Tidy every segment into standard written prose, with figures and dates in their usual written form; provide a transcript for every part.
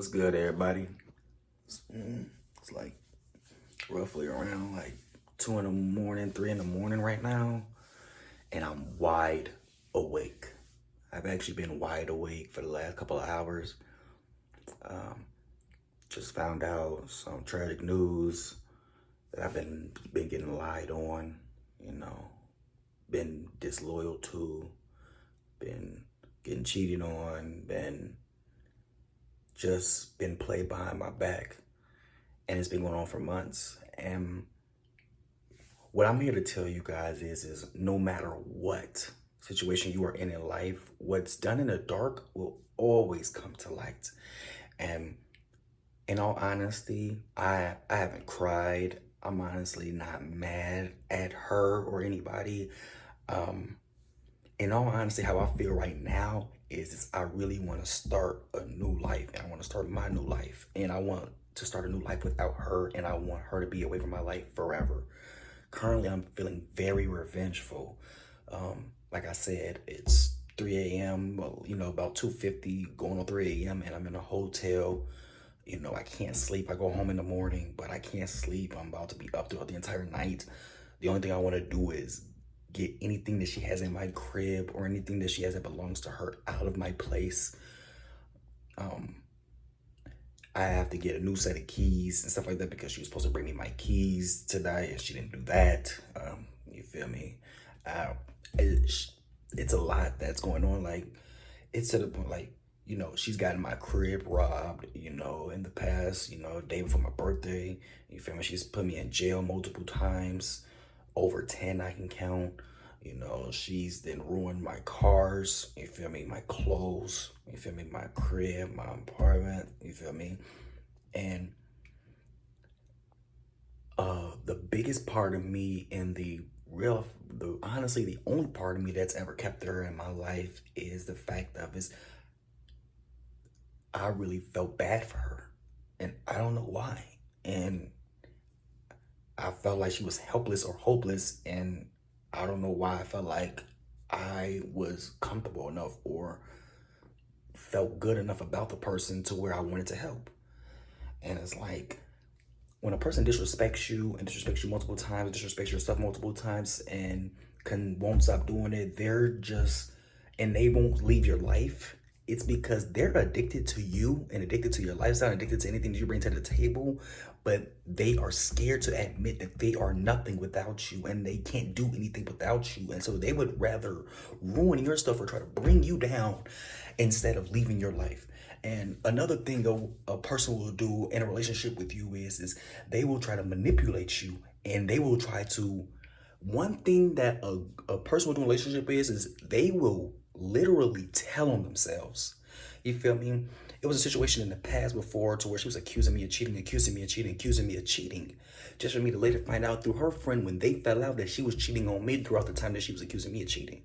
What's good, everybody? It's like roughly around like 2 in the morning, 3 in the morning right now, and I'm wide awake. I've actually been wide awake for the last couple of hours. Just found out some tragic news that I've been getting lied on, you know, been disloyal to, been getting cheated on, been played behind my back, and it's been going on for months. And what I'm here to tell you guys is no matter what situation you are in life, what's done in the dark will always come to light. And in all honesty, I haven't cried. I'm honestly not mad at her or anybody. Um, in all honesty, how I feel right now is I really want to start a new life, and I want to start my new life, and I want to start a new life without her, and I want her to be away from my life forever. Currently, I'm feeling very revengeful. Like I said, it's 3 a.m., well, about 2:50, going on 3 a.m., and I'm in a hotel. I can't sleep. I go home in the morning, but I can't sleep. I'm about to be up throughout the entire night. The only thing I want to do is get anything that she has in my crib or anything that she has that belongs to her out of my place. Um, I have to get a new set of keys and stuff like that because she was supposed to bring me my keys tonight and she didn't do that. You feel me? Uh, it's a lot that's going on. Like, it's to the point, like, she's gotten my crib robbed, in the past, day before my birthday. You feel me? She's put me in jail multiple times, over 10 I can count. She's then ruined my cars, you feel me? My clothes, you feel me? My crib, my apartment, you feel me? And the biggest part of me and honestly, the only part of me that's ever kept her in my life is the fact of is I really felt bad for her, and I don't know why. And I felt like she was helpless or hopeless, and I don't know why I felt like I was comfortable enough or felt good enough about the person to where I wanted to help. And it's like when a person disrespects you and disrespects you multiple times, disrespects your stuff multiple times, and won't stop doing it, and they won't leave your life. It's because they're addicted to you and addicted to your lifestyle, addicted to anything that you bring to the table, but they are scared to admit that they are nothing without you and they can't do anything without you. And so they would rather ruin your stuff or try to bring you down instead of leaving your life. And another thing a person will do in a relationship with you is they will try to manipulate you, and they will try to, one thing that a person will do in a relationship is they will literally tell on themselves. You feel me? It was a situation in the past before to where she was accusing me of cheating, accusing me of cheating, accusing me of cheating. Just for me to later find out through her friend when they fell out that she was cheating on me throughout the time that she was accusing me of cheating.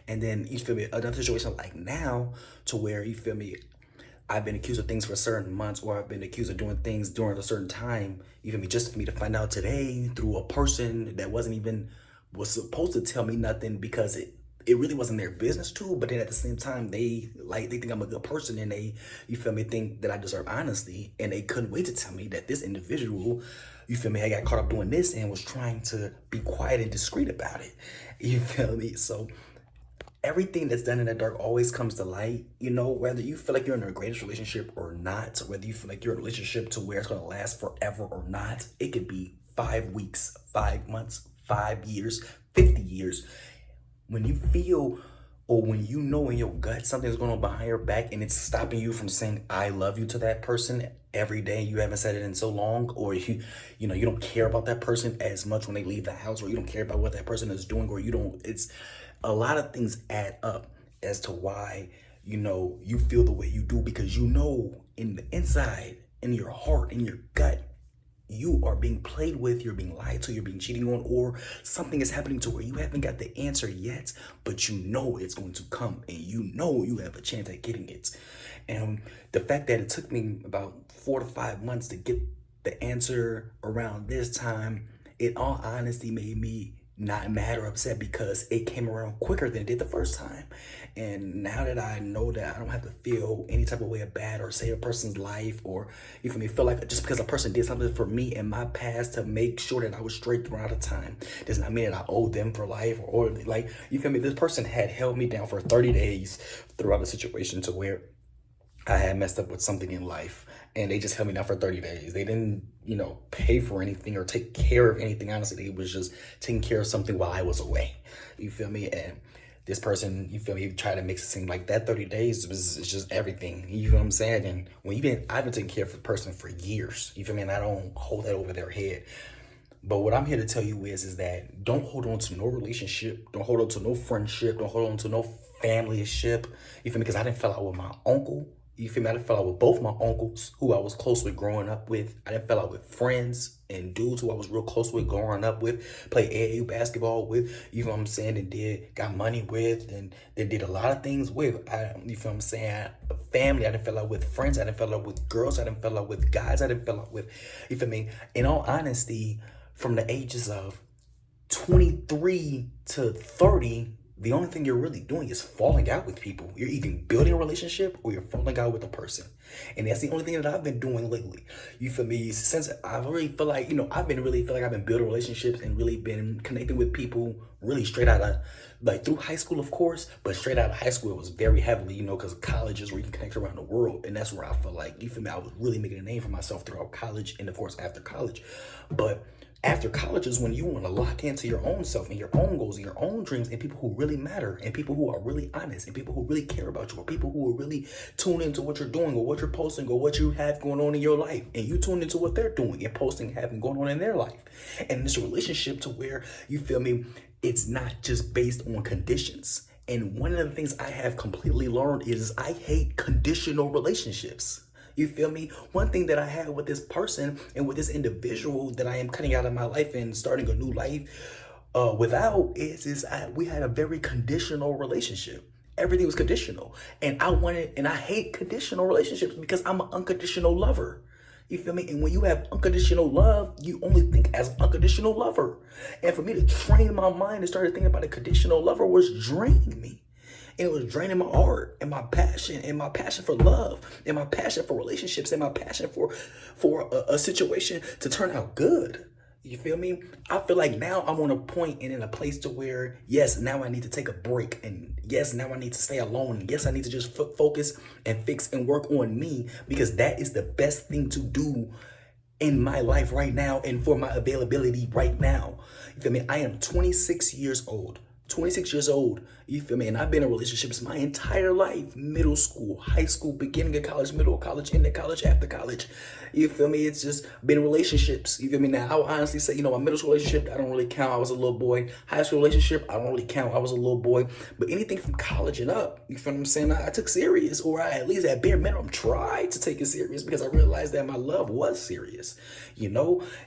And then, you feel me, another situation like now to where, you feel me, I've been accused of things for certain months, or I've been accused of doing things during a certain time, you feel me, just for me to find out today through a person that was supposed to tell me nothing because it really wasn't their business to, but then at the same time, they think I'm a good person, and they, you feel me, think that I deserve honesty, and they couldn't wait to tell me that this individual, you feel me, I got caught up doing this and was trying to be quiet and discreet about it. You feel me? So everything that's done in the dark always comes to light, whether you feel like you're in a greatest relationship or not, whether you feel like you're in a relationship to where it's going to last forever or not. It could be 5 weeks, 5 months, 5 years, 50 years. When you feel, or when you know in your gut something's going on behind your back and it's stopping you from saying I love you to that person every day, you haven't said it in so long, or you don't care about that person as much when they leave the house, or you don't care about what that person is doing, or it's a lot of things add up as to why you feel the way you do, because in the inside, in your heart, in your gut, you are being played with, you're being lied to, you're being cheating on, or something is happening to where you haven't got the answer yet, but it's going to come, and you have a chance at getting it. And the fact that it took me about 4 to 5 months to get the answer around this time, in all honesty, made me not mad or upset because it came around quicker than it did the first time. And now that I know that I don't have to feel any type of way of bad or save a person's life, or you feel me, feel like just because a person did something for me in my past to make sure that I was straight throughout the time, does not mean that I owe them for life, or like, you feel me, this person had held me down for 30 days throughout the situation to where I had messed up with something in life, and they just held me down for 30 days. They didn't, pay for anything or take care of anything. Honestly, they was just taking care of something while I was away. You feel me? And this person, you feel me, tried to make it seem like that 30 days was it's just everything. You feel what I'm saying? And I've been taking care of the person for years. You feel me? And I don't hold that over their head. But what I'm here to tell you is that don't hold on to no relationship. Don't hold on to no friendship. Don't hold on to no familyship. You feel me? Because I didn't fall out with my uncle. You feel me? I didn't fall out with both my uncles who I was close with growing up with. I didn't fall out with friends and dudes who I was real close with growing up with, played AAU basketball with, you know what I'm saying, and got money with, and they did a lot of things with. You feel what I'm saying? Family, I didn't fall out with friends. I didn't fall out with girls. I didn't fall out with guys. I didn't fall out with, you feel me? In all honesty, from the ages of 23 to 30, the only thing you're really doing is falling out with people. You're either building a relationship or you're falling out with a person. And that's the only thing that I've been doing lately. You feel me? Since I've really feel like, I've been building relationships and really been connecting with people really straight out of, like, through high school, of course, but straight out of high school, it was very heavily, because college is where you can connect around the world. And that's where I feel like, you feel me, I was really making a name for myself throughout college and, of course, after college. But after college is when you want to lock into your own self and your own goals and your own dreams, and people who really matter, and people who are really honest, and people who really care about you, or people who are really tune into what you're doing or what you're posting or what you have going on in your life, and you tune into what they're doing and posting, having going on in their life. And it's a relationship to where, you feel me, it's not just based on conditions. And one of the things I have completely learned is I hate conditional relationships. You feel me? One thing that I had with this person and with this individual that I am cutting out of my life and starting a new life without we had a very conditional relationship. Everything was conditional. And I hate conditional relationships because I'm an unconditional lover. You feel me? And when you have unconditional love, you only think as an unconditional lover. And for me to train my mind and start thinking about a conditional lover was draining me. And it was draining my heart and my passion for love, and my passion for relationships, and my passion for a situation to turn out good. You feel me? I feel like now I'm on a point and in a place to where, yes, now I need to take a break. And yes, now I need to stay alone. And yes, I need to just focus and fix and work on me, because that is the best thing to do in my life right now and for my availability right now. You feel me? I am 26 years old. 26 years old, you feel me? And I've been in relationships my entire life. Middle school, high school, beginning of college, middle of college, end of college, after college. You feel me? It's just been relationships. You feel me? Now, I would honestly say, my middle school relationship, I don't really count. I was a little boy. High school relationship, I don't really count. I was a little boy. But anything from college and up, you feel what I'm saying? I took serious, or I at least at bare minimum tried to take it serious, because I realized that my love was serious,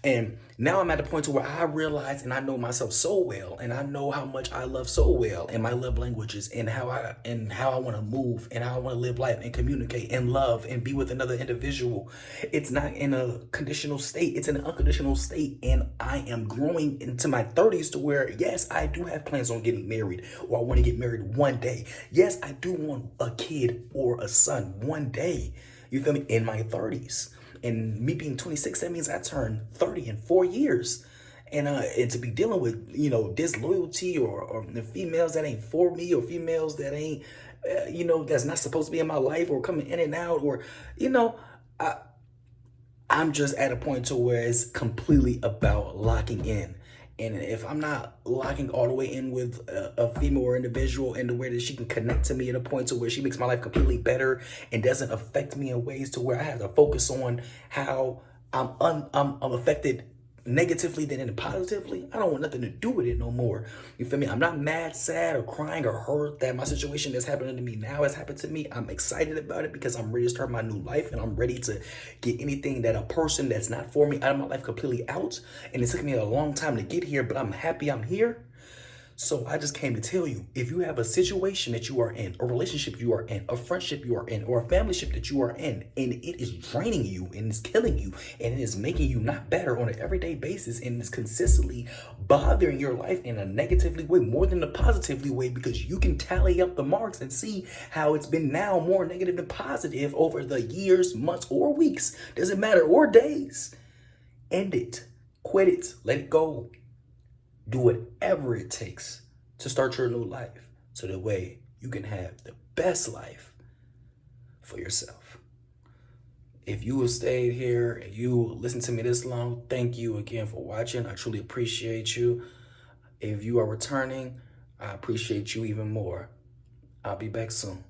And now I'm at the point to where I realize and I know myself so well, and I know how much I love so well, and my love languages, and how I want to move, and how I want to live life and communicate and love and be with another individual. It's not in a conditional state, it's in an unconditional state. And I am growing into my 30s to where, yes, I do have plans on getting married, or I want to get married one day. Yes, I do want a kid or a son one day. You feel me? In my 30s. And me being 26, that means I turn 30 in 4 years. And to be dealing with, disloyalty or the females that ain't for me, or females that ain't, that's not supposed to be in my life, or coming in and out, or, I'm just at a point to where it's completely about locking in. And if I'm not locking all the way in with a female or individual in the way that she can connect to me at a point to where she makes my life completely better and doesn't affect me in ways to where I have to focus on how I'm affected negatively than positively, I don't want nothing to do with it no more. You feel me? I'm not mad, sad, or crying, or hurt that my situation that's happening to me now has happened to me. I'm excited about it because I'm ready to start my new life, and I'm ready to get anything that a person that's not for me out of my life completely out. And it took me a long time to get here, but I'm happy I'm here. So I just came to tell you, if you have a situation that you are in, a relationship you are in, a friendship you are in, or a familyship that you are in, and it is draining you and it's killing you and it is making you not better on an everyday basis and it's consistently bothering your life in a negatively way more than a positively way, because you can tally up the marks and see how it's been now more negative than positive over the years, months, or weeks. Doesn't matter, or days. End it. Quit it. Let it go. Do whatever it takes to start your new life so that way you can have the best life for yourself. If you have stayed here and you listened to me this long, thank you again for watching. I truly appreciate you. If you are returning, I appreciate you even more. I'll be back soon.